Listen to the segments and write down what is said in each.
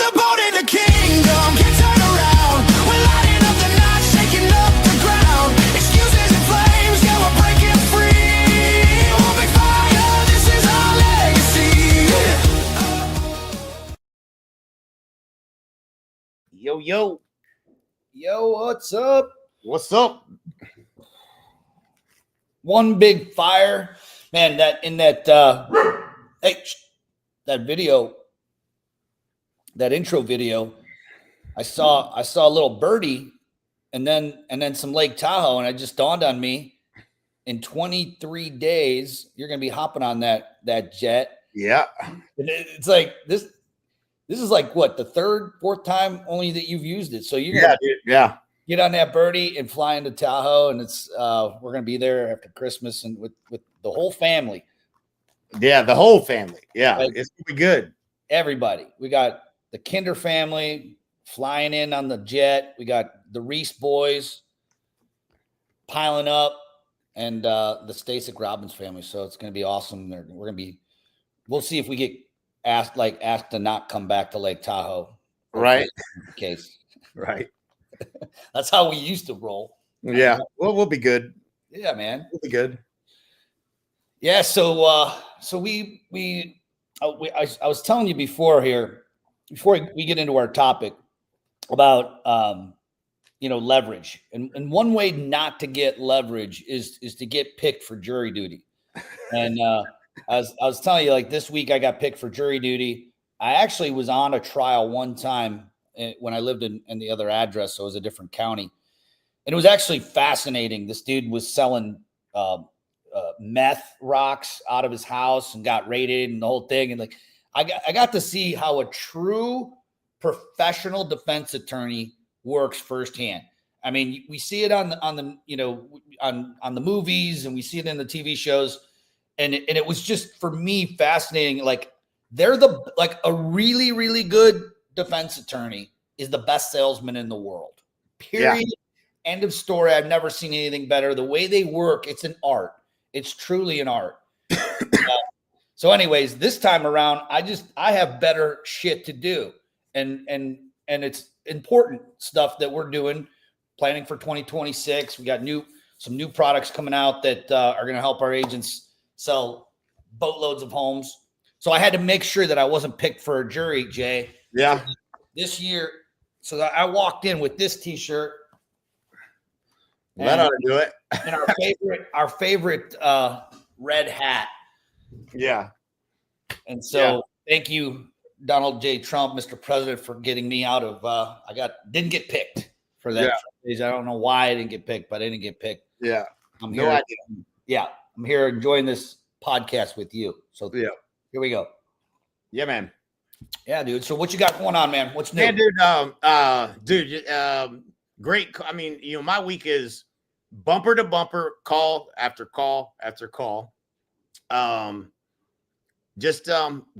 the boat in the kingdom can turn around. We're lighting up the night, shaking up the ground. Excuses and flames, yeah, we're breaking free. Open fire, this is our legacy. Yo, What's up? what's up? One big fire, man. That video, that intro video, I saw a little birdie, and then some Lake Tahoe, and it just dawned on me: in 23 days, you're gonna be hopping on that jet. Yeah, It's like this is like what, the third, fourth time only that you've used it. So you're yeah, gonna dude. Yeah, get on that birdie and fly into Tahoe, and it's we're gonna be there after Christmas and with the whole family. yeah. The whole family. Yeah, Like- it's gonna be good. Everybody. We got the Kinder family flying in on the jet. We got the Reese boys piling up, and the Stasic Robbins family. So it's gonna be awesome. We'll see if we get asked to not come back to Lake Tahoe. Right, Case. right. That's how we used to roll. Yeah. Well, we'll be good. Yeah, man. We'll be good. Yeah, so I was telling you before we get into our topic about leverage, and one way not to get leverage is to get picked for jury duty. And I was telling you, like, this week I got picked for jury duty. I actually was on a trial one time when I lived in the other address, so it was a different county, and it was actually fascinating. This dude was selling meth rocks out of his house and got raided and the whole thing. And like, I got to see how a true professional defense attorney works firsthand. I mean, we see it on the movies, and we see it in the TV shows. And it was just, for me, fascinating. Like, a really, really good defense attorney is the best salesman in the world. Period. Yeah. End of story. I've never seen anything better. The way they work, it's an art. It's truly an art. So anyways, this time around, I have better shit to do. And it's important stuff that we're doing, planning for 2026. We got some new products coming out that are going to help our agents sell boatloads of homes. So I had to make sure that I wasn't picked for a jury, Jay. Yeah. This year, so I walked in with this T-shirt. That ought to do it. And our favorite red hat. Yeah. And so thank you, Donald J. Trump, Mr. President, for getting me out of didn't get picked for that. Yeah. I don't know why I didn't get picked, but I didn't get picked. Yeah. I'm here. No idea. Yeah. I'm here enjoying this podcast with you. So here we go. Yeah, man. Yeah, dude. So what you got going on, man? What's new? Yeah, dude. Great. I mean, my week is bumper to bumper, call after call after call.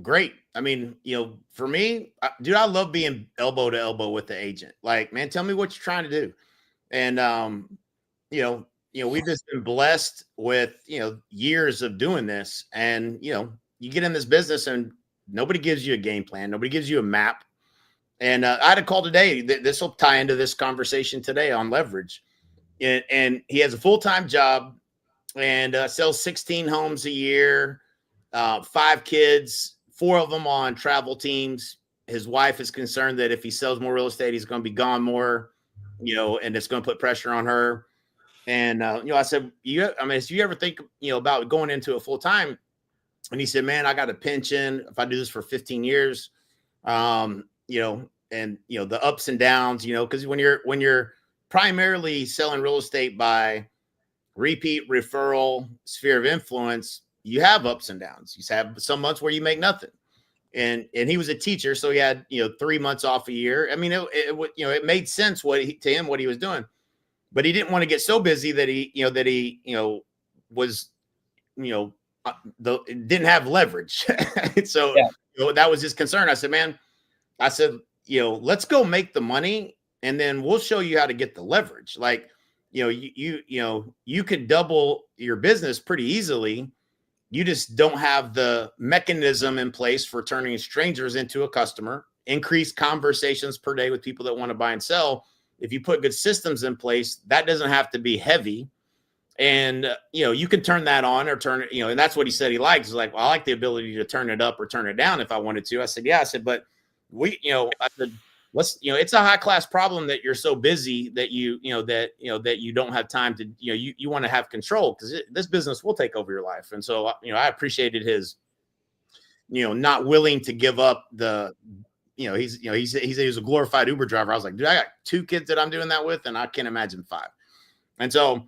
Great. I mean, for me, dude, I love being elbow to elbow with the agent. Like, man, tell me what you're trying to do. And, we've just been blessed with, years of doing this. And, you get in this business and nobody gives you a game plan. Nobody gives you a map. And I had a call today. This will tie into this conversation today on leverage. And he has a full-time job and sells 16 homes a year, 5 kids, 4 of them on travel teams. His wife is concerned that if he sells more real estate, he's going to be gone more, and it's going to put pressure on her. And, I said, if you ever think, about going into a full-time, and he said, man, I got a pension if I do this for 15 years, and, the ups and downs, because when you're primarily selling real estate by repeat referral sphere of influence, you have ups and downs. You have some months where you make nothing. And he was a teacher, so he had, 3 months off a year. I mein, it made sense what he was doing, but he didn't want to get so busy that he was, didn't have leverage. So that was his concern. I said, man, let's go make the money, and then we'll show you how to get the leverage. Like, you could double your business pretty easily. You just don't have the mechanism in place for turning strangers into a customer increase conversations per day with people that want to buy and sell. If you put good systems in place, that doesn't have to be heavy. And, you can turn that on or turn it, and that's what he said he likes. He's like, well, I like the ability to turn it up or turn it down if I wanted to. I said, yeah. I said, but I said, it's a high class problem that you're so busy that that you don't have time to, you want to have control, because this business will take over your life. And so, I appreciated his, not willing to give up the, he said he was a glorified Uber driver. I was like, dude, I got 2 kids that I'm doing that with, and I can't imagine 5. And so,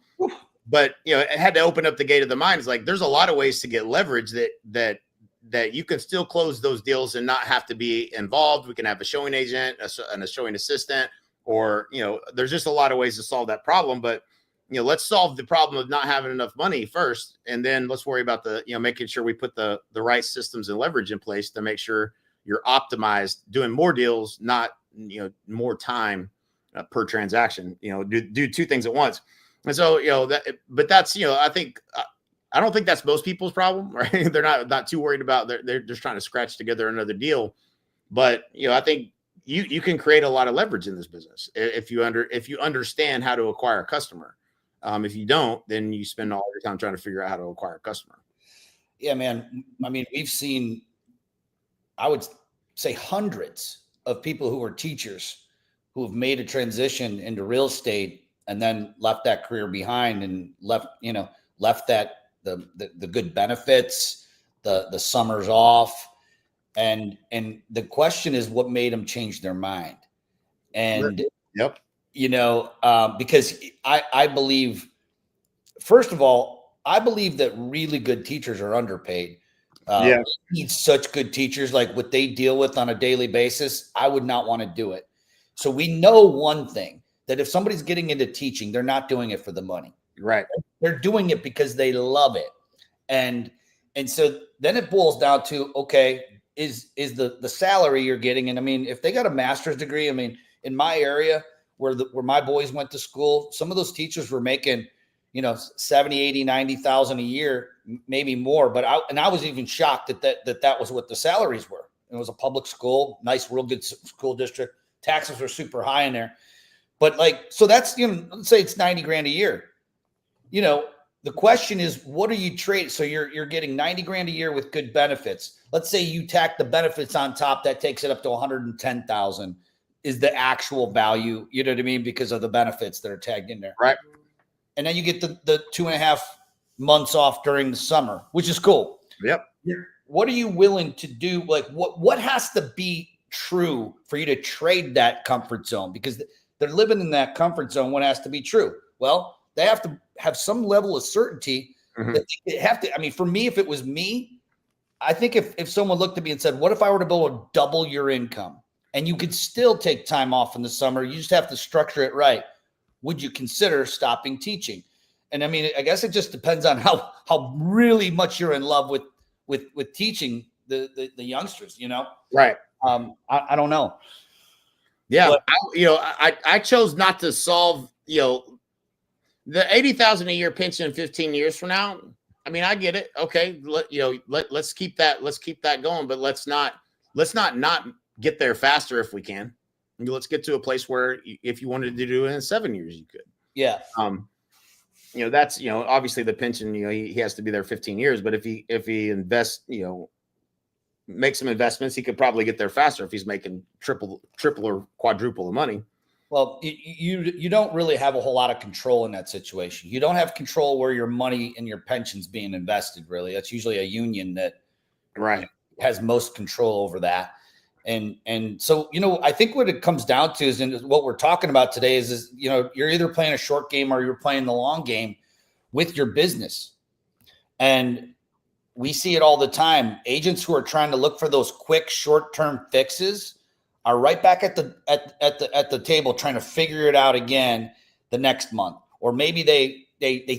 but it had to open up the gate of the mind. It's like, there's a lot of ways to get leverage that you can still close those deals and not have to be involved. We can have a showing agent and a showing assistant, or, there's just a lot of ways to solve that problem. But, let's solve the problem of not having enough money first. And then let's worry about the, making sure we put the right systems and leverage in place to make sure you're optimized doing more deals, not, more time per transaction, do 2 things at once. And so, but that's, I think, I don't think that's most people's problem, right? They're not too worried about, they're just trying to scratch together another deal. But, I think you can create a lot of leverage in this business if you understand how to acquire a customer. If you don't, then you spend all your time trying to figure out how to acquire a customer. Yeah, man. I mean, we've seen, I would say, hundreds of people who are teachers who have made a transition into real estate and then left that career behind and left that the good benefits, the summers off. And the question is, what made them change their mind? And, yep. Because I believe, first of all, I believe that really good teachers are underpaid. Yeah. We need such good teachers, like what they deal with on a daily basis. I would not want to do it. So we know one thing, that if somebody's getting into teaching, they're not doing it for the money. Right. They're doing it because they love it. And so then it boils down to, okay, is the salary you're getting. And I mean, if they got a master's degree, I mean, in my area where my boys went to school, some of those teachers were making, 70, 80, 90,000 a year, maybe more. But I was even shocked that was what the salaries were. It was a public school, nice, real good school district. Taxes were super high in there. But so that's, let's say it's 90 grand a year. The question is, what are you trading? So you're getting 90 grand a year with good benefits. Let's say you tack the benefits on top, that takes it up to 110,000 is the actual value, you know what I mean? Because of the benefits that are tagged in there. Right. And then you get the 2.5 months off during the summer, which is cool. Yep. What are you willing to do? Like what has to be true for you to trade that comfort zone? Because they're living in that comfort zone. What has to be true? Well, they have to have some level of certainty. Mm-hmm. That they have to. I mean, for me, if it was me, I think if someone looked at me and said, "What if I were to be able to double your income and you could still take time off in the summer? You just have to structure it right. Would you consider stopping teaching?" And I mean, I guess it just depends on how really much you're in love with teaching the youngsters. Right. I don't know. Yeah. But, I chose not to solve, the 80,000 a year pension 15 years from now. I mean, I get it. Okay. Let's keep that going, but let's not get there faster if we can. Let's get to a place where if you wanted to do it in 7 years, you could. Yeah. That's, obviously the pension, he has to be there 15 years, but if he invests, make some investments, he could probably get there faster if he's making triple or quadruple the money. Well, you don't really have a whole lot of control in that situation. You don't have control where your money and your pension's being invested, really. That's usually a union that has most control over that. And so, I think what it comes down to is, and what we're talking about today is you're either playing a short game or you're playing the long game with your business. And we see it all the time. Agents who are trying to look for those quick short-term fixes are right back at the table trying to figure it out again the next month. Or maybe they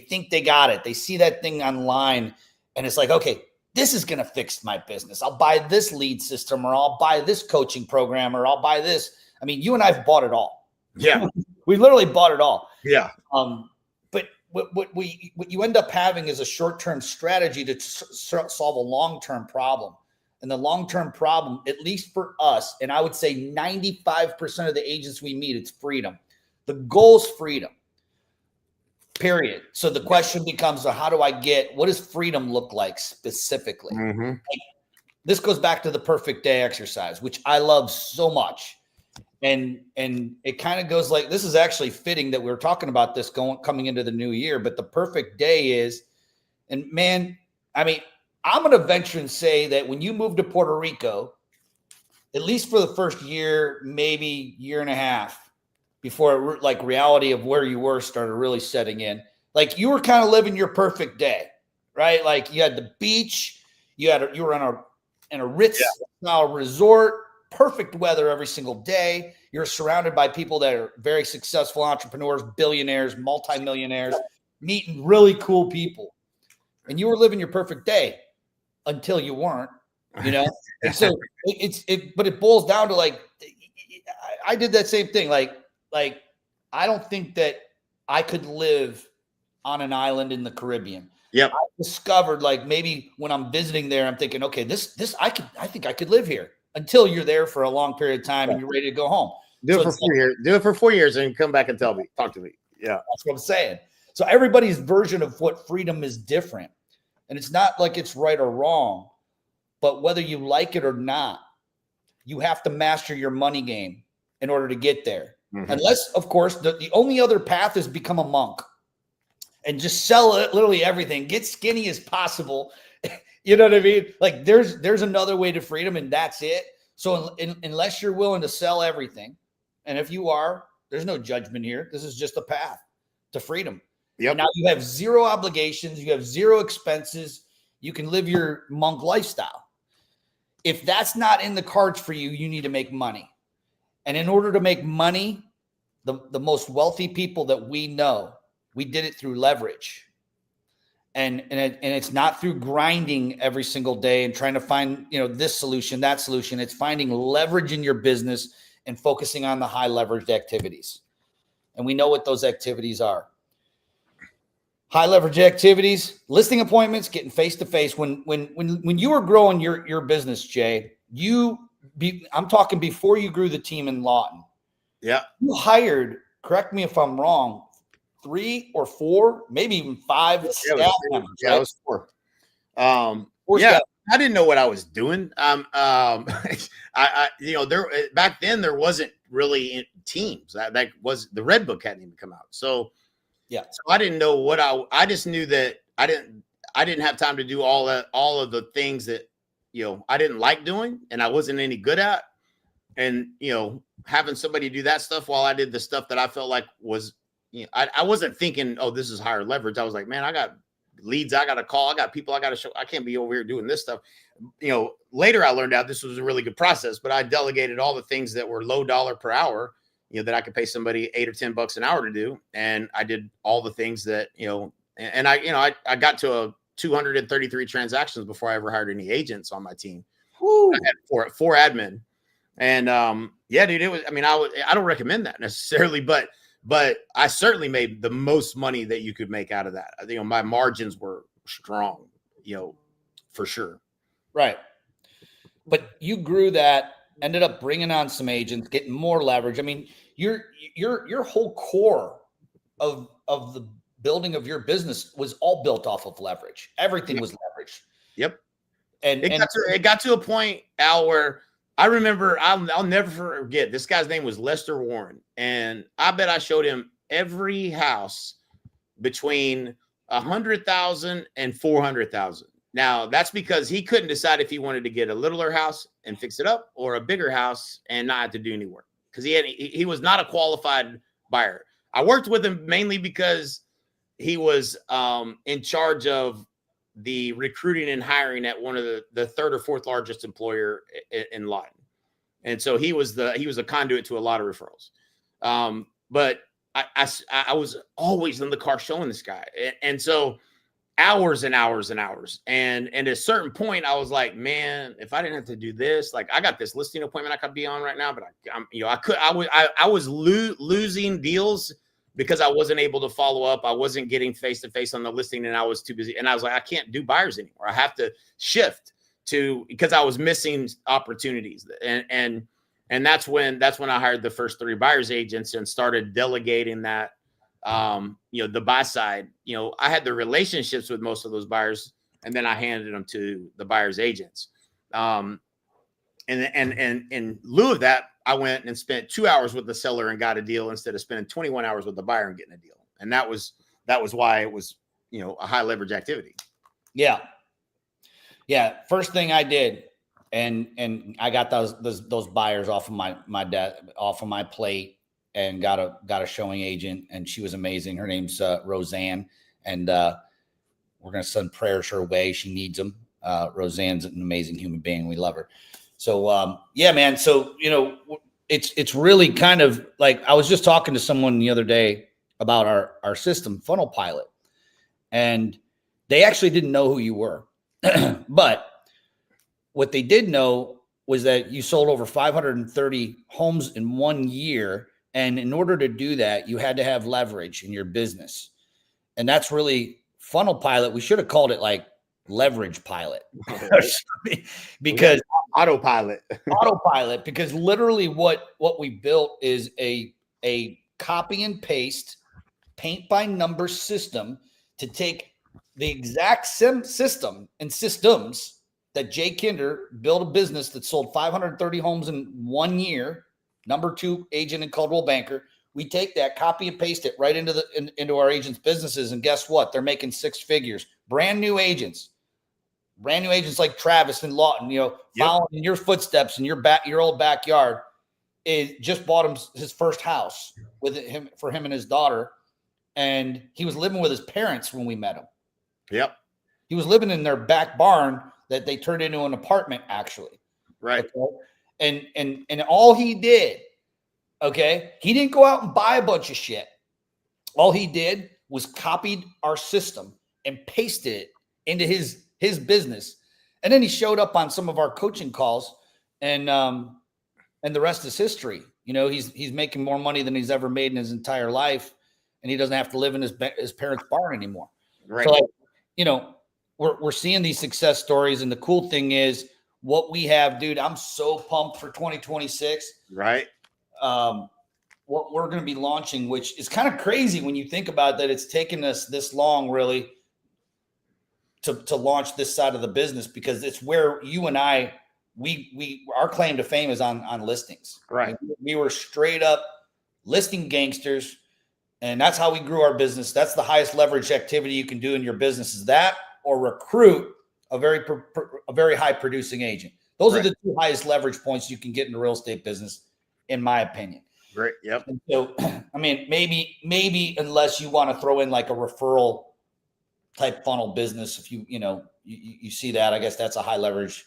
think they got it. They see that thing online and it's like, okay, this is going to fix my business. I'll buy this lead system, or I'll buy this coaching program, or I'll buy this. I mean, you and I have bought it all. Yeah. We literally bought it all. Yeah. But what you end up having is a short-term strategy to solve a long-term problem. And the long-term problem, at least for us, and I would say 95% of the agents we meet, it's freedom. The goal is freedom, period. So the question becomes, how do I what does freedom look like specifically? Mm-hmm. This goes back to the perfect day exercise, which I love so much. And it kind of goes like, this is actually fitting that we're talking about this coming into the new year, but the perfect day is, and man, I mean, I'm going to venture and say that when you move to Puerto Rico, at least for the first year, maybe year and a half, before like reality of where you were started really setting in, like you were kind of living your perfect day, right? Like you had the beach, you were in a Ritz style resort, perfect weather every single day. You're surrounded by people that are very successful entrepreneurs, billionaires, multimillionaires, meeting really cool people. And you were living your perfect day until you weren't, you know? And so but it boils down to like, I did that same thing. Like, I don't think that I could live on an island in the Caribbean. Yep. I discovered like maybe when I'm visiting there, I'm thinking, okay, I think I could live here until you're there for a long period of time and you're ready to go home. Do it for 4 years. Do it for 4 years and come back and talk to me. Yeah. That's what I'm saying. So everybody's version of what freedom is different. And it's not like it's right or wrong, but whether you like it or not, you have to master your money game in order to get there. Mm-hmm. Unless, of course, the only other path is become a monk and just sell it, literally everything, get skinny as possible. You know what I mean? Like there's another way to freedom and that's it. So unless you're willing to sell everything, and if you are, there's no judgment here. This is just a path to freedom. Yep. Now you have zero obligations. You have zero expenses. You can live your monk lifestyle. If that's not in the cards for you, you need to make money. And in order to make money, the most wealthy people that we know, we did it through leverage. And it's not through grinding every single day and trying to find, this solution, that solution. It's finding leverage in your business and focusing on the high leveraged activities. And we know what those activities are. High leverage activities, listing appointments, getting face-to-face. When you were growing your business, Jay, I'm talking before you grew the team in Lawton. Yeah. You hired, correct me if I'm wrong, 3 or 4, maybe even 5 staff members. Yeah, right? It was 4. I didn't know what I was doing. There back then there wasn't really teams. That was the Red Book hadn't even come out. So yeah, so I didn't know what I just knew that I didn't have time to do all of the things that I didn't like doing and I wasn't any good at. And having somebody do that stuff while I did the stuff that I felt like was I wasn't thinking, oh, this is higher leverage. I was like, man, I got leads I got to call. I got people I got to show. I can't be over here doing this stuff. Later I learned out this was a really good process, but I delegated all the things that were low dollar per hour, that I could pay somebody $8 or $10 an hour to do. And I did all the things that, and I got to 233 transactions before I ever hired any agents on my team. I had four admin. And yeah, dude, it was, I don't recommend that necessarily, but I certainly made the most money that you could make out of that. I think my margins were strong, for sure. Right. But you grew that, ended up bringing on some agents, getting more leverage. I mean, your whole core of the building of your business was all built off of leverage. Everything was leveraged. Yep. And it got to a point, Al, where I remember, I'll never forget, this guy's name was Lester Warren. And I bet I showed him every house between 100,000 and 400,000. Now that's because he couldn't decide if he wanted to get a littler house and fix it up or a bigger house and not have to do any work. Because he was not a qualified buyer. I worked with him mainly because he was in charge of the recruiting and hiring at one of the third or fourth largest employer in Lawton. And so he was a conduit to a lot of referrals. But I was always in the car showing this guy. And so hours and hours and hours. And at a certain point I was like, man, if I didn't have to do this, like I got this listing appointment I could be on right now, but I was losing deals because I wasn't able to follow up. I wasn't getting face-to-face on the listing and I was too busy. And I was like, I can't do buyers anymore. I have to shift. because I was missing opportunities. And that's when I hired the first 3 buyers agents and started delegating that. The buy side, I had the relationships with most of those buyers, and then I handed them to the buyers agents. And in lieu of that, I went and spent 2 hours with the seller and got a deal instead of spending 21 hours with the buyer and getting a deal. And that was why it was, a high leverage activity. Yeah. Yeah. First thing I did, and I got those buyers off of my dad, off of my plate, and got a showing agent, and she was amazing. Her name's Roseanne, and we're going to send prayers her way. She needs them. Roseanne's an amazing human being. We love her. So, yeah, man. So, it's really kind of like, I was just talking to someone the other day about our system, Funnel Pilot, and they actually didn't know who you were. But what they did know was that you sold over 530 homes in 1 year. And in order to do that, you had to have leverage in your business. And that's really Funnel Pilot. We should have called it like Leverage Pilot because Autopilot, because literally what we built is a copy and paste paint by number system to take the exact system and systems that Jay Kinder built a business that sold 530 homes in 1 year, number 2 agent in Coldwell Banker. We take that, copy and paste it right into our agents' businesses. And guess what? They're making 6 figures. Brand new agents like Travis and Lawton, following in your footsteps in your old backyard. It just bought him his first house for him and his daughter. And he was living with his parents when we met him. Yep. He was living in their back barn that they turned into an apartment, actually. Right. Okay? And all he did, okay, he didn't go out and buy a bunch of shit. All he did was copied our system and pasted it into his business. And then he showed up on some of our coaching calls, and the rest is history. He's making more money than he's ever made in his entire life, and he doesn't have to live in his parents' barn anymore. Right. So, we're seeing these success stories, and the cool thing is what we have, dude. I'm so pumped for 2026. Right. What we're going to be launching, which is kind of crazy when you think about that. It's taken us this long, really, to launch this side of the business, because it's where you and I, our claim to fame is on listings. Right. We were straight up listing gangsters, and that's how we grew our business. That's the highest leverage activity you can do in your business, is that, or recruit a very high producing agent. Those are the 2 highest leverage points you can get in the real estate business, in my opinion. Great. Yep. And so, I mean, maybe unless you want to throw in like a referral type funnel business, if you see that, I guess that's a high leverage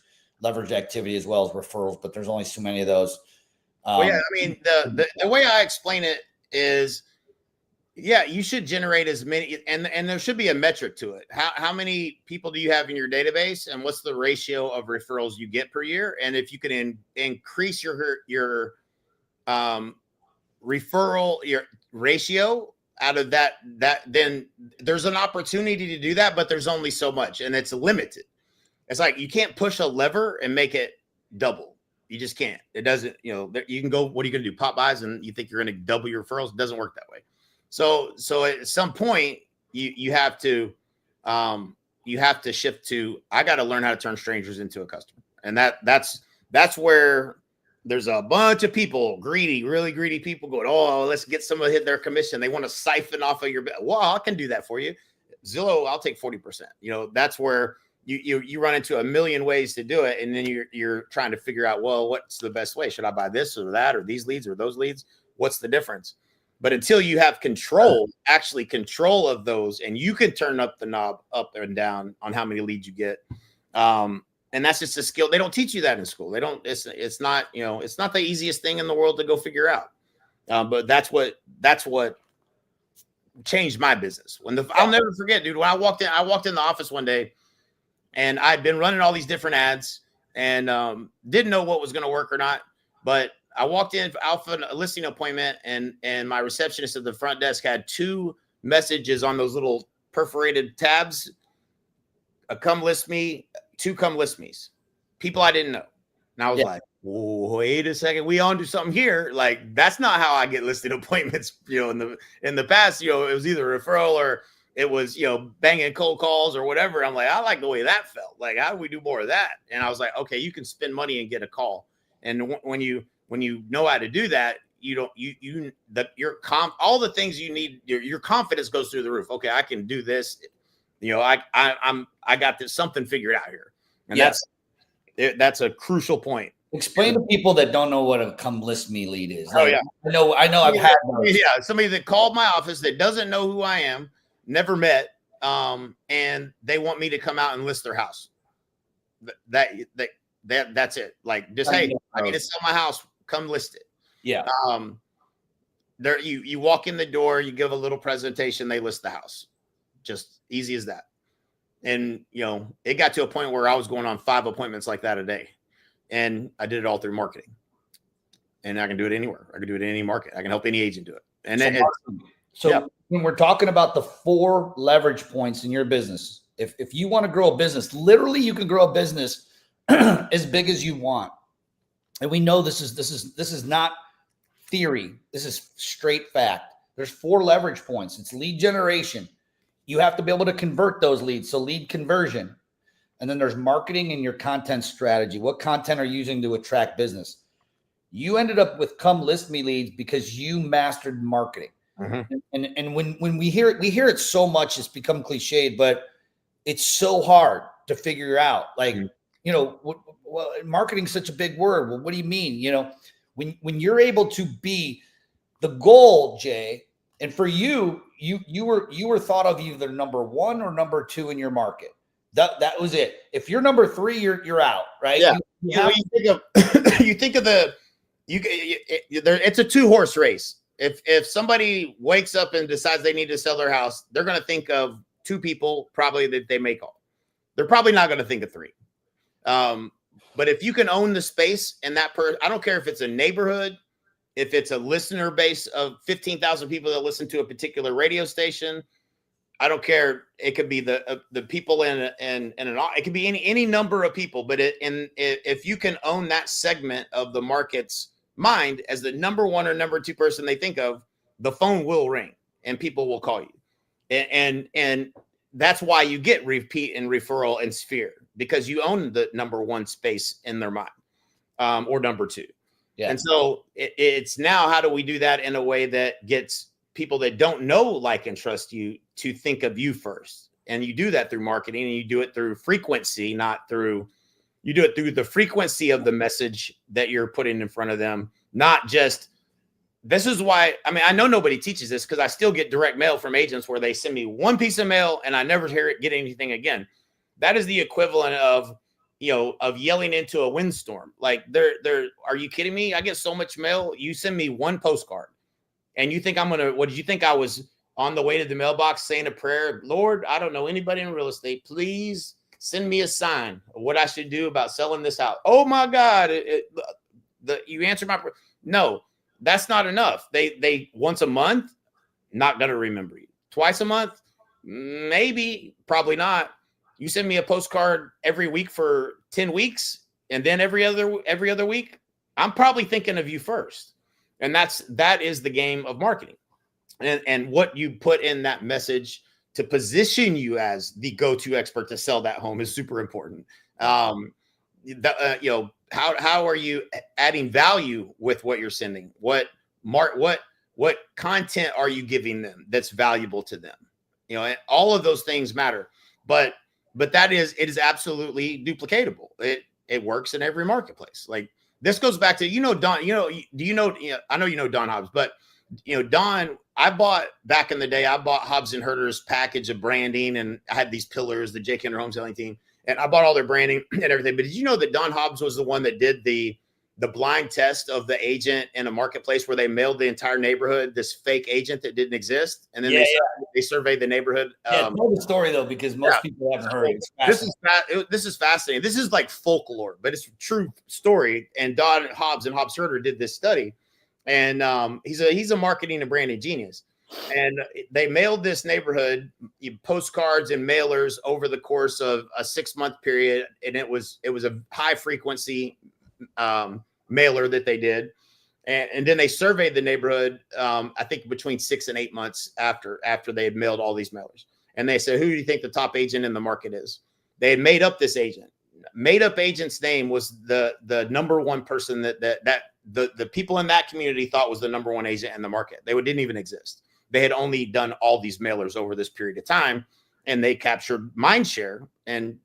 activity as well as referrals, but there's only so many of those. Well, yeah, I mean, the way I explain it is, yeah, you should generate as many, and there should be a metric to it. How many people do you have in your database, and what's the ratio of referrals you get per year? And if you can increase your referral ratio out of that, then there's an opportunity to do that, but there's only so much, and it's limited. It's like you can't push a lever and make it double. You just can't. It doesn't. You can go. What are you going to do? Pop buys, and you think you're going to double your referrals? It doesn't work that way. So at some point you have to shift to, I got to learn how to turn strangers into a customer. And that's where there's a bunch of people, really greedy people going, oh, let's get some of their commission. They want to siphon off of your, well, I can do that for you. Zillow, I'll take 40%. That's where you run into a million ways to do it. And then you're trying to figure out, well, what's the best way? Should I buy this or that, or these leads or those leads? What's the difference? But until you have control of those, and you can turn up the knob up and down on how many leads you get. And that's just a skill. They don't teach you that in school. They don't, it's not the easiest thing in the world to go figure out. But that's what changed my business. I'll never forget, dude, when I walked in the office one day, and I'd been running all these different ads and didn't know what was going to work or not. But I walked in for a listing appointment, and my receptionist at the front desk had 2 messages on those little perforated tabs. Come list me, 2 come list me's. people I didn't know. And I was like, wait a second, we on to something here. Like, that's not how I get listed appointments, in the past, it was either referral or it was, banging cold calls or whatever. I'm like, I like the way that felt. Like, how do we do more of that? And I was like, okay, you can spend money and get a call. And when you know how to do that, all the things you need, your confidence goes through the roof. Okay, I can do this. I got this something figured out here. And that's a crucial point. Explain to people that don't know what a come list me lead is. Oh, yeah. I know I've had those. Yeah, somebody that called my office that doesn't know who I am, never met, and they want me to come out and list their house. That's it. Like, just, hey, I need to sell my house, come list it. Yeah. There you walk in the door, you give a little presentation, they list the house. Just easy as that. And it got to a point where I was going on 5 appointments like that a day. And I did it all through marketing. And I can do it anywhere. I can do it in any market. I can help any agent do it. And so when we're talking about the 4 leverage points in your business, if you want to grow a business, literally you can grow a business as big as you want. And we know this is not theory. This is straight fact. There's 4 leverage points. It's lead generation. You have to be able to convert those leads. So lead conversion. And then there's marketing and your content strategy. What content are you using to attract business? You ended up with come list me leads because you mastered marketing. Mm-hmm. And when we hear it so much, it's become cliched, but it's so hard to figure out. Like, well, marketing is such a big word. Well, what do you mean? When you're able to be the goal, Jay, and for you were thought of either number 1 or number 2 in your market. That was it. If you're number 3, you're out, right? Yeah. It's a 2-horse race. If somebody wakes up and decides they need to sell their house, they're going to think of 2 people probably that they may call. They're probably not going to think of 3. But if you can own the space and I don't care if it's a neighborhood, if it's a listener base of 15,000 people that listen to a particular radio station, I don't care. It could be the people it could be any number of people, but if you can own that segment of the market's mind as the number 1 or number 2 person they think of, the phone will ring and people will call you. And that's why you get repeat and referral and sphere, because you own the number 1 space in their mind, or number 2. Yeah. And so it's now, how do we do that in a way that gets people that don't know, like, and trust you to think of you first? And you do that through marketing, and you do it through frequency, you do it through the frequency of the message that you're putting in front of them, not just, this is why, I know nobody teaches this, because I still get direct mail from agents where they send me 1 piece of mail and I never get anything again. That is the equivalent of yelling into a windstorm. Like, are you kidding me? I get so much mail. You send me 1 postcard and you think what did you think? I was on the way to the mailbox saying a prayer? Lord, I don't know anybody in real estate. Please send me a sign of what I should do about selling this house. Oh my God. You answered my prayer. No, that's not enough. They once a month, not going to remember you. Twice a month, maybe, probably not. You send me a postcard every week for 10 weeks, and then every other week, I'm probably thinking of you first. And that is the game of marketing. And what you put in that message to position you as the go-to expert to sell that home is super important. How are you adding value with what you're sending? What content are you giving them that's valuable to them? And all of those things matter. But it is absolutely duplicatable. It works in every marketplace. Like, this goes back to, Don, I know Don Hobbs, but Don, back in the day, I bought Hobbs and Herter's package of branding, and I had these pillars, the Jake Henry Home Selling Team, and I bought all their branding and everything. But did you know that Don Hobbs was the one that did the blind test of the agent in a marketplace where they mailed the entire neighborhood this fake agent that didn't exist, and then they surveyed the neighborhood. Tell the story though, because most people haven't heard it. This is fascinating. This is like folklore, but it's a true story. And Don Hobbs and Hobbs Herter did this study, and he's a marketing and branding genius. And they mailed this neighborhood postcards and mailers over the course of a 6-month period, and it was a high frequency mailer that they did. And then they surveyed the neighborhood, I think between 6 and 8 months after they had mailed all these mailers. And they said, who do you think the top agent in the market is? They had made up this agent. Made up agent's name was the number one person that the people in that community thought was the number one agent in the market. They didn't even exist. They had only done all these mailers over this period of time, and they captured mind share. And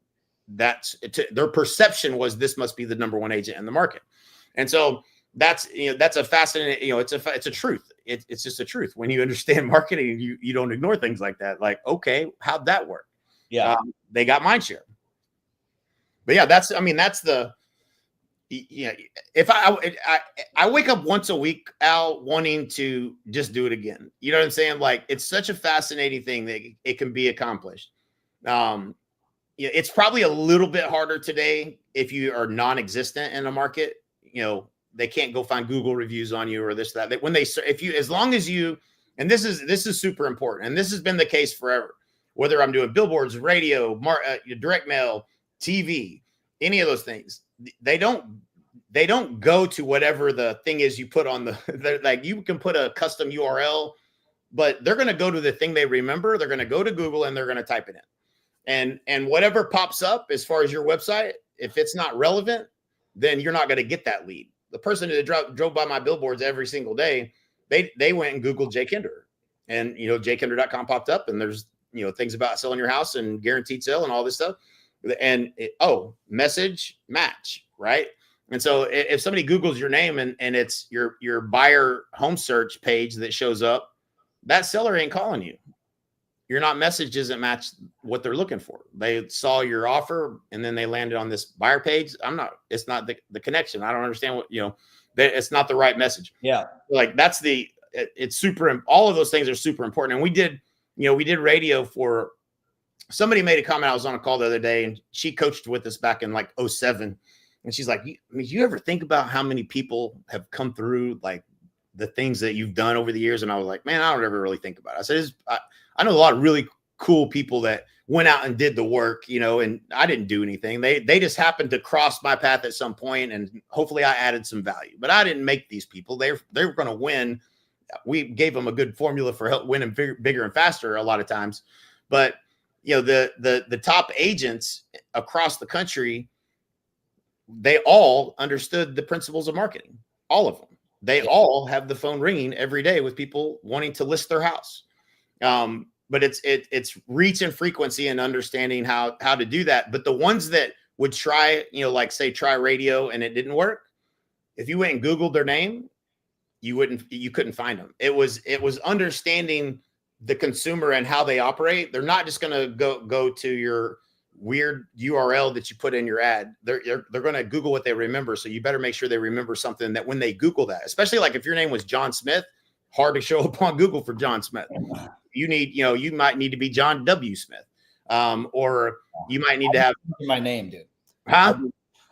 their perception was this must be the number one agent in the market. And so that's a fascinating, it's a truth. It's just a truth. When you understand marketing, you don't ignore things like that. Like, okay, how'd that work? Yeah. They got mind share. But yeah, that's the, if I wake up once a week, Al, wanting to just do it again. You know what I'm saying? Like, it's such a fascinating thing that it can be accomplished. It's probably a little bit harder today if you are non-existent in a market. They can't go find Google reviews on you or this, that. As long as you, and this is super important, and this has been the case forever, whether I'm doing billboards, radio, direct mail, TV, any of those things, they don't go to whatever the thing is you put on like, you can put a custom URL, but they're going to go to the thing they remember. They're going to go to Google and they're going to type it in, and whatever pops up as far as your website, if it's not relevant, then you're not going to get that lead. The person that drove by my billboards every single day, they went and Googled Jake Hinder, and jakehinder.com popped up, and there's things about selling your house and guaranteed sale and all this stuff, and message match, right? And so if somebody Googles your name and it's your buyer home search page that shows up, that seller ain't calling you. Your message doesn't match what they're looking for. They saw your offer and then they landed on this buyer page. It's not the connection. I don't understand what, it's not the right message. Yeah. Like it's super, all of those things are super important. And we did radio for, somebody made a comment. I was on a call the other day and she coached with us back in like 2007. And she's like, you ever think about how many people have come through like the things that you've done over the years? And I was like, man, I don't ever really think about it. I said, I know a lot of really cool people that went out and did the work, and I didn't do anything. They just happened to cross my path at some point, and hopefully I added some value, but I didn't make these people. They were going to win. We gave them a good formula for help winning bigger and faster a lot of times. But, the top agents across the country, they all understood the principles of marketing, all of them. They all have the phone ringing every day with people wanting to list their house. But it's reach and frequency and understanding how to do that. But the ones that would try, like say try radio and it didn't work, if you went and Googled their name, you couldn't find them. It was understanding the consumer and how they operate. They're not just going to go to your weird URL that you put in your ad. They're going to Google what they remember. So you better make sure they remember something that when they Google that, especially like if your name was John Smith, hard to show up on Google for John Smith. You need, you might need to be John W. Smith. Or you might need to have my name, dude. Huh?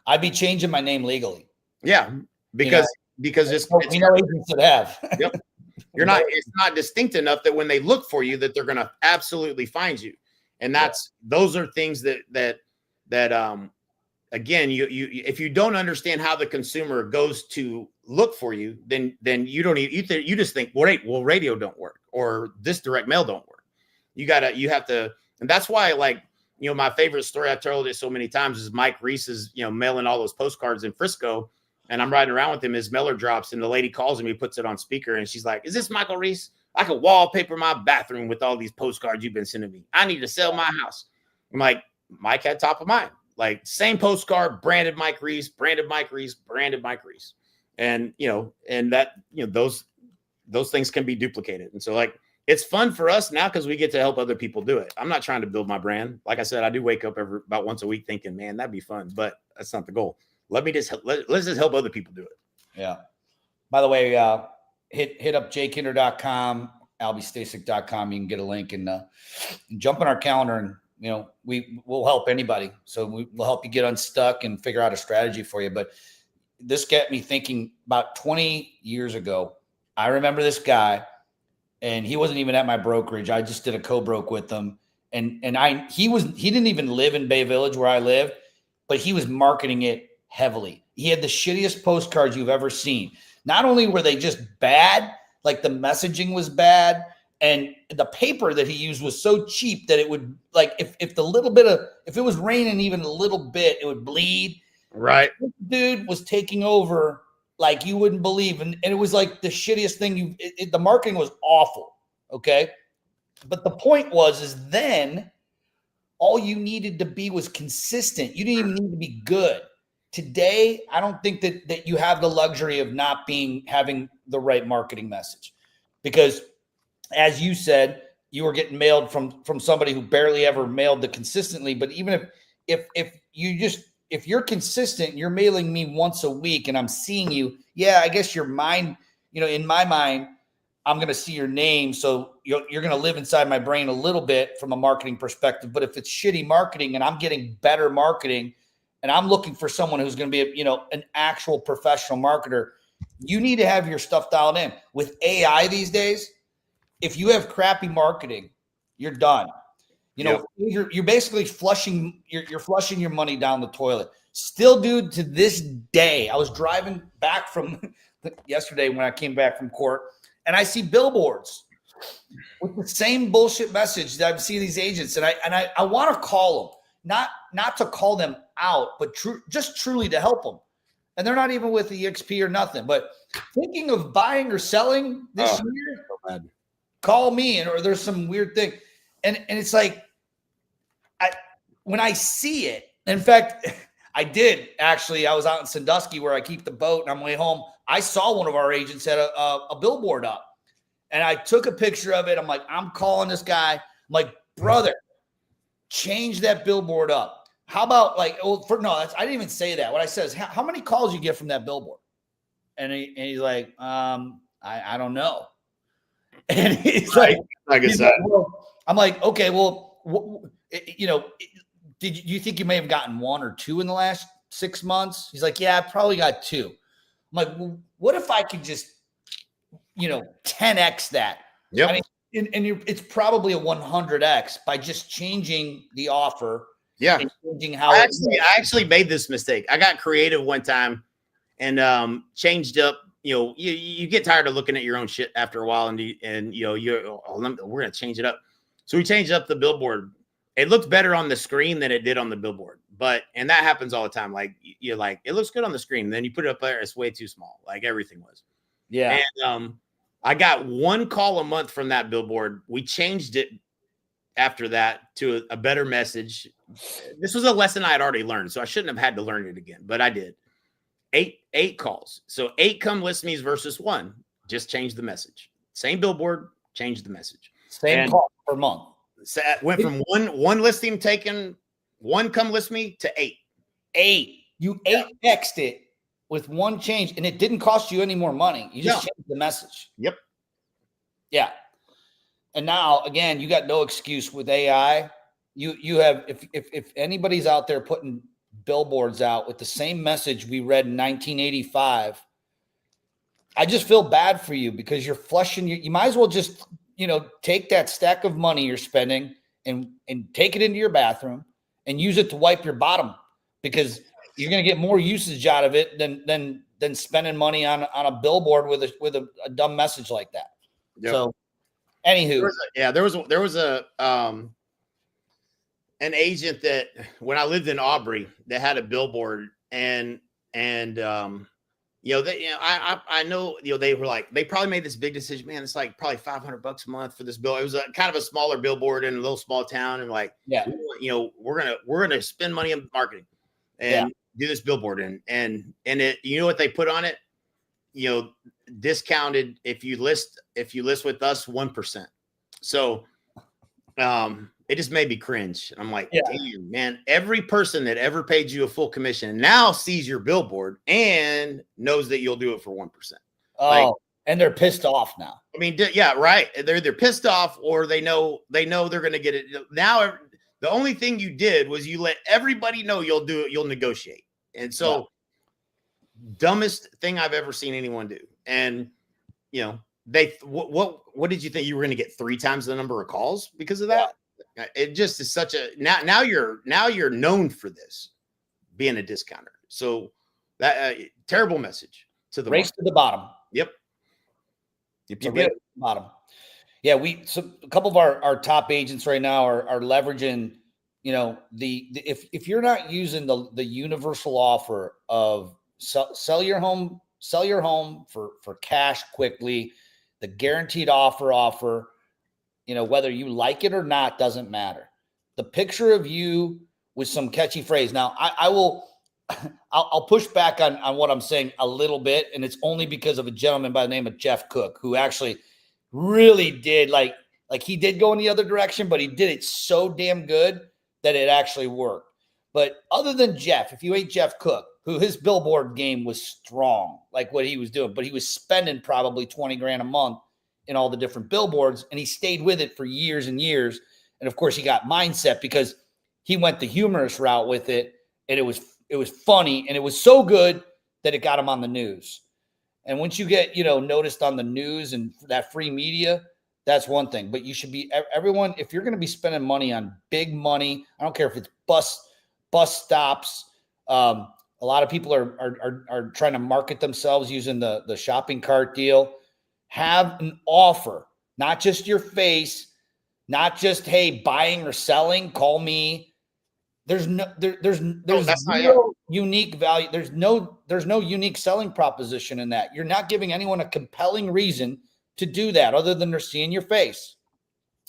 I'd be changing my name legally. Yeah. Because it's we know agents that have. Yep. It's not distinct enough that when they look for you, that they're going to absolutely find you. And those are things that again, you if you don't understand how the consumer goes to look for you, then you don't you just think, well, radio don't work or this direct mail don't work. You have to, and that's why, like, my favorite story, I've told it so many times, is Mike Reese is, mailing all those postcards in Frisco, and I'm riding around with him. His mailer drops, and the lady calls him. He puts it on speaker, and she's like, "Is this Michael Reese? I could wallpaper my bathroom with all these postcards you've been sending me. I need to sell my house." I'm like, Mike had top of mind, like same postcard, branded Mike Reese, branded Mike Reese, branded Mike Reese, and and that those things can be duplicated, and so like. It's fun for us now because we get to help other people do it. I'm not trying to build my brand. Like I said, I do wake up about once a week thinking, man, that'd be fun, but that's not the goal. Let's just help other people do it. Yeah. By the way, hit up jakehinder.com, albystasic.com. You can get a link and jump on our calendar, and we'll help anybody. So we'll help you get unstuck and figure out a strategy for you. But this got me thinking about 20 years ago. I remember this guy. and he wasn't even at my brokerage. I just did a co-broke with him. And he didn't even live in Bay Village where I live, but he was marketing it heavily. He had the shittiest postcards you've ever seen. Not only were they just bad, like the messaging was bad, and the paper that he used was so cheap that it would, like, if it was raining even a little bit, it would bleed. Right. This dude was taking over like you wouldn't believe. And it was like the shittiest thing. The marketing was awful. Okay. But the point is then all you needed to be was consistent. You didn't even need to be good. Today, I don't think that you have the luxury of not having the right marketing message, because as you said, you were getting mailed from somebody who barely ever mailed the consistently. But even if you're consistent, you're mailing me once a week and I'm seeing you. Yeah, I guess your mind, in my mind, I'm going to see your name. So you're going to live inside my brain a little bit from a marketing perspective. But if it's shitty marketing and I'm getting better marketing and I'm looking for someone who's going to be an actual professional marketer, you need to have your stuff dialed in. With AI these days, if you have crappy marketing, you're done. You're basically flushing your money down the toilet. Still, dude, to this day, I was driving back from yesterday when I came back from court, and I see billboards with the same bullshit message that I'm seeing these agents, and I want to call them, not to call them out, but just truly to help them. And they're not even with EXP or nothing. But thinking of buying or selling this year, So bad. call me, or there's some weird thing. And it's like, when I see it, in fact, I was out in Sandusky where I keep the boat, and on my way home, I saw one of our agents had a billboard up, and I took a picture of it. I'm like, I'm calling this guy. I'm like, brother, change that billboard up. How about I didn't even say that. What I said is, how many calls you get from that billboard? And he's like, I don't know. And he's like I guess that. I'm like, okay, well, do you think you may have gotten one or two in the last 6 months? He's like, yeah, I probably got two. I'm like, well, what if I could just, 10x that? Yep. I mean, it's probably a 100x by just changing the offer. Yeah. And changing how I actually made this mistake. I got creative one time and changed up. You get tired of looking at your own shit after a while, and we're gonna change it up. So we changed up the billboard. It looked better on the screen than it did on the billboard, and that happens all the time. Like it looks good on the screen, and then you put it up there, it's way too small, like everything was. Yeah. And I got one call a month from that billboard. We changed it after that to a better message. This was a lesson I had already learned, so I shouldn't have had to learn it again, but I did. 8 calls. So 8 come list me's versus 1. Just change the message. Same billboard, change the message. Same call per month. So went from one listing taken, 1 come list me to 8. 8. You 8x'd it with one change, and it didn't cost you any more money. You just changed the message. Yep. Yeah. And now, again, you got no excuse with AI. You have, if anybody's out there putting billboards out with the same message we read in 1985, I just feel bad for you, because you're flushing. You might as well just, take that stack of money you're spending and take it into your bathroom and use it to wipe your bottom, because you're going to get more usage out of it than spending money on a billboard with a dumb message like that. Yep. So, anywho, there was an agent that when I lived in Aubrey that had a billboard, and I know, they were like, they probably made this big decision, man, it's like probably $500 a month for this bill. It was a kind of a smaller billboard in a little small town. And like, we're going to spend money on marketing and do this billboard. And it, what they put on it, discounted if you list with us 1%. So, it just made me cringe. I'm like, damn, man, every person that ever paid you a full commission now sees your billboard and knows that you'll do it for 1%. Oh, and they're pissed off now. I mean, yeah, right. They're pissed off, or they know they're going to get it. Now, the only thing you did was you let everybody know you'll do it. You'll negotiate. And so dumbest thing I've ever seen anyone do. And, what did you think you were going to get 3 times the number of calls because of that? It just is such a now you're known for this being a discounter. So that terrible message to the Race market. to the bottom. Yep. It's a race to the bottom. Yeah, so a couple of our top agents right now are leveraging, you know, if you're not using the universal offer of sell your home for cash quickly, the guaranteed offer, you know, whether you like it or not, doesn't matter. The picture of you with some catchy phrase. Now I'll push back on what I'm saying a little bit. And it's only because of a gentleman by the name of Jeff Cook, who actually really did like he did go in the other direction, but he did it so damn good that it actually worked. But other than Jeff, if you ain't Jeff Cook, who his billboard game was strong, like what he was doing, but he was spending probably 20 grand a month in all the different billboards, and he stayed with it for years and years. And of course he got mindset because he went the humorous route with it, and it was funny, and it was so good that it got him on the news. And once you get, you know, noticed on the news and that free media, that's one thing. But you should be, everyone, if you're going to be spending money on big money, I don't care if it's bus stops. A lot of people are trying to market themselves using the shopping cart deal. Have an offer, not just your face, not just, hey, buying or selling, call me. There's no unique value. There's no unique selling proposition in that. You're not giving anyone a compelling reason to do that other than they're seeing your face.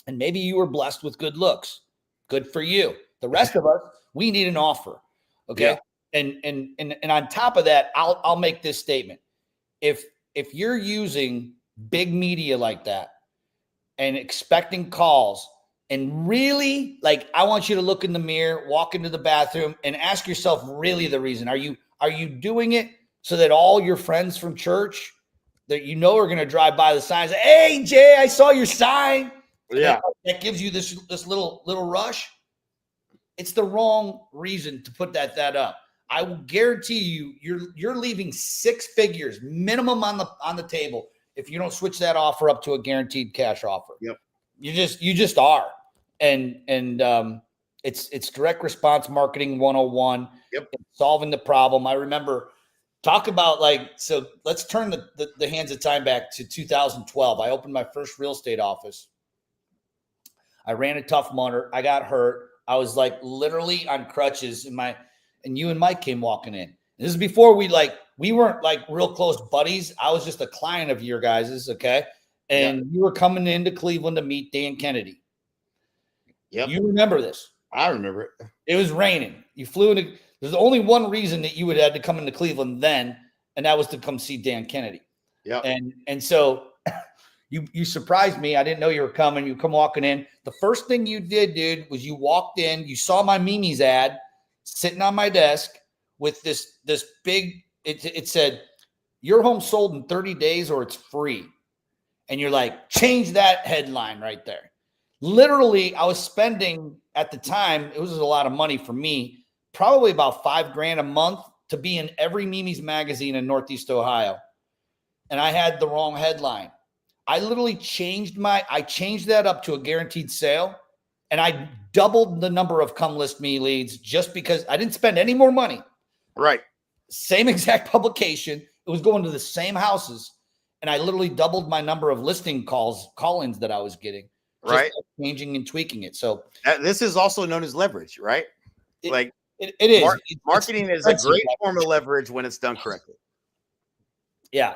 And maybe you were blessed with good looks. Good for you. The rest of us, we need an offer. Okay. Yeah. And on top of that, I'll make this statement. If you're using big media like that and expecting calls, and really, like, I want you to look in the mirror, walk into the bathroom, and ask yourself really the reason. Are you doing it so that all your friends from church that you know are going to drive by the sign and say, hey, Jay, I saw your sign. Yeah. That gives you this little rush. It's the wrong reason to put that up. I will guarantee you're leaving 6 figures minimum on the table if you don't switch that offer up to a guaranteed cash offer. Yep. You just are. And it's direct response marketing 101. Yep. Solving the problem. I remember talk about so let's turn the hands of time back to 2012. I opened my first real estate office. I ran a Tough Mudder. I got hurt. I was like literally on crutches and you and Mike came walking in. This is before we weren't like real close buddies. I was just a client of your guys's. Okay. And you were coming into Cleveland to meet Dan Kennedy. Yep. You remember this? I remember it. It was raining. You flew into. There's only one reason that you would have to come into Cleveland then, and that was to come see Dan Kennedy. Yeah. And so you surprised me. I didn't know you were coming. You come walking in. The first thing you did, dude, was you walked in. You saw my Mimi's ad sitting on my desk with this big. It said, "Your home sold in 30 days, or it's free." And you're like, change that headline right there. Literally, I was spending at the time, it was a lot of money for me, probably about $5 grand a month to be in every Mimi's magazine in Northeast Ohio. And I had the wrong headline. I literally changed that up to a guaranteed sale. And I doubled the number of come list me leads just because I didn't spend any more money. Right. Same exact publication. It was going to the same houses. And I literally doubled my number of listing call-ins that I was getting. Right. Changing and tweaking it. So this is also known as leverage, right? It is. Marketing is a great form of leverage when it's done correctly. Yeah.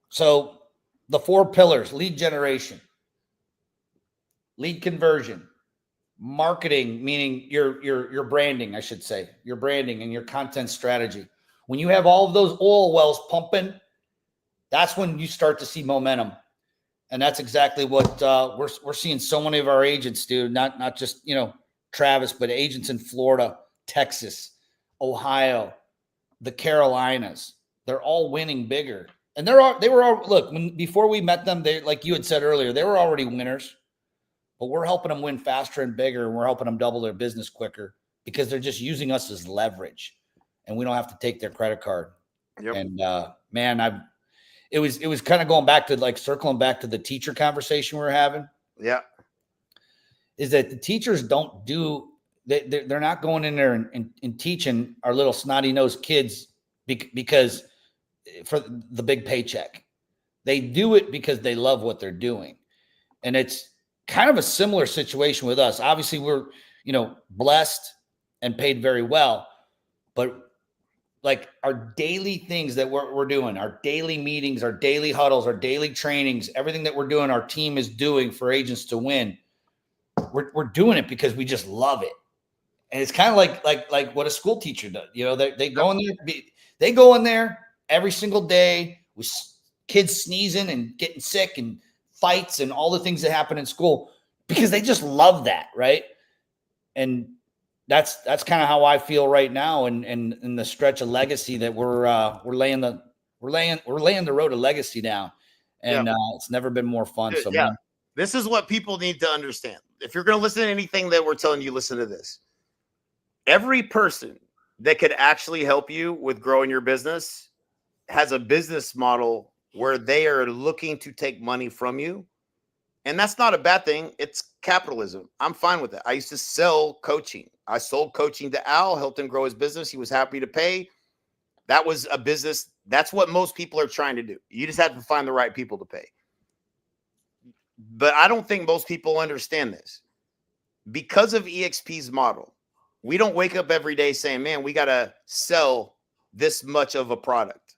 So the 4 pillars: lead generation, lead conversion, marketing, meaning your branding, I should say, your branding and your content strategy. When you have all of those oil wells pumping, that's when you start to see momentum. And that's exactly what we're seeing. So many of our agents do, not just, Travis, but agents in Florida, Texas, Ohio, the Carolinas. They're all winning bigger. And before we met them, they, like you had said earlier, they were already winners. But we're helping them win faster and bigger, and we're helping them double their business quicker because they're just using us as leverage, and we don't have to take their credit card. Yep. And man, it was kind of going back to like circling back to the teacher conversation we were having. Yeah. Is that the teachers don't do, they're not going in there and teaching our little snotty nosed kids because for the big paycheck. They do it because they love what they're doing. And it's kind of a similar situation with us. Obviously we're, blessed and paid very well, but like our daily things that we're doing, our daily meetings, our daily huddles, our daily trainings, everything that we're doing, our team is doing for agents to win. We're doing it because we just love it. And it's kind of like what a school teacher does. They go in there, they go in there every single day with kids sneezing and getting sick and fights and all the things that happen in school because they just love that. Right. And that's kind of how I feel right now. And in the stretch of legacy that we're laying the road of legacy down. And it's never been more fun. So yeah. This is what people need to understand. If you're going to listen to anything that we're telling you, listen to this. Every person that could actually help you with growing your business has a business model where they are looking to take money from you. And that's not a bad thing. It's capitalism. I'm fine with that. I used to sell coaching. I sold coaching to Al, helped him grow his business. He was happy to pay. That was a business. That's what most people are trying to do. You just have to find the right people to pay. But I don't think most people understand this. Because of EXP's model, we don't wake up every day saying, man, we got to sell this much of a product.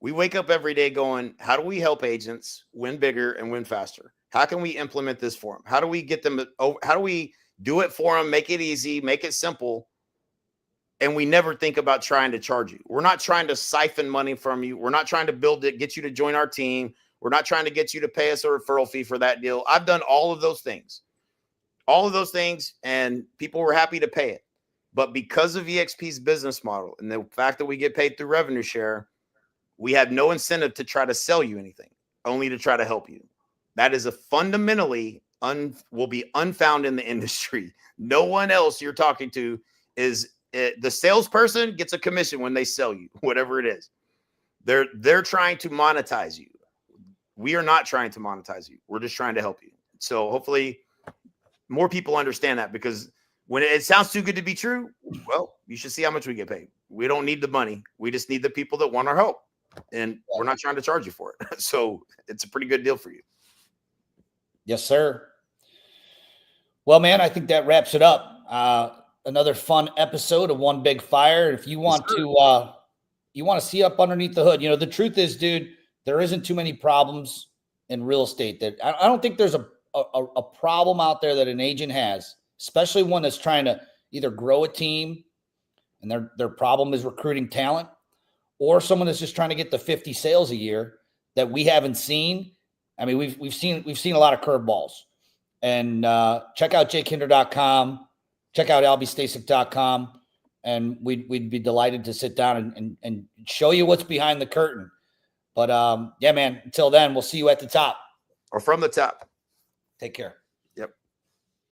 We wake up every day going, how do we help agents win bigger and win faster? How can we implement this for them? How do we get them? How do we do it for them? Make it easy, make it simple. And we never think about trying to charge you. We're not trying to siphon money from you. We're not trying to build it, get you to join our team. We're not trying to get you to pay us a referral fee for that deal. I've done all of those things, and people were happy to pay it. But because of EXP's business model and the fact that we get paid through revenue share, we have no incentive to try to sell you anything, only to try to help you. That is a fundamentally will be unfound in the industry. No one else you're talking to is the salesperson gets a commission when they sell you, whatever it is. They're trying to monetize you. We are not trying to monetize you. We're just trying to help you. So hopefully more people understand that, because when it sounds too good to be true, well, you should see how much we get paid. We don't need the money. We just need the people that want our help. And we're not trying to charge you for it. So it's a pretty good deal for you. Yes, sir. Well, man, I think that wraps it up. Another fun episode of One Big Fire. If you want to see up underneath the hood, the truth is, dude, there isn't too many problems in real estate. That I don't think there's a problem out there that an agent has, especially one that's trying to either grow a team and their problem is recruiting talent, or someone that's just trying to get the 50 sales a year that we haven't seen. I mean, we've seen a lot of curveballs. And check out jakehinder.com, check out albystasic.com, and we'd be delighted to sit down and show you what's behind the curtain. But yeah, man, until then, we'll see you at the top. Or from the top. Take care.